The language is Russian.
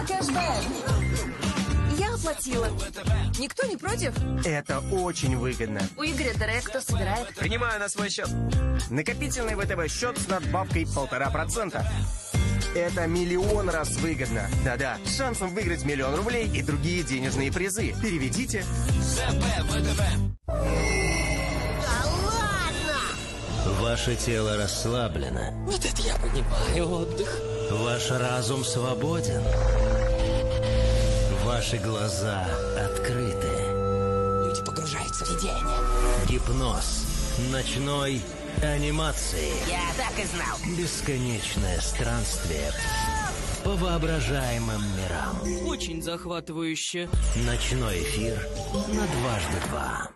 Кэшбэк. Я оплатила. Никто не против? Это очень выгодно. У Игоря Дере кто собирает? Принимаю на свой счет. Накопительный ВТБ счет с надбавкой 1,5%. Это 1 000 000 раз выгодно. Да-да, с шансом выиграть 1 000 000 рублей и другие денежные призы. Переведите. Да ладно! Ваше тело расслаблено. Вот это я понимаю, отдых. Ваш разум свободен. Ваши глаза открыты. Люди погружаются в видение. Гипноз ночной анимации. Я так и знал. Бесконечное странствие по воображаемым мирам. Очень захватывающе. Ночной эфир на 2x2.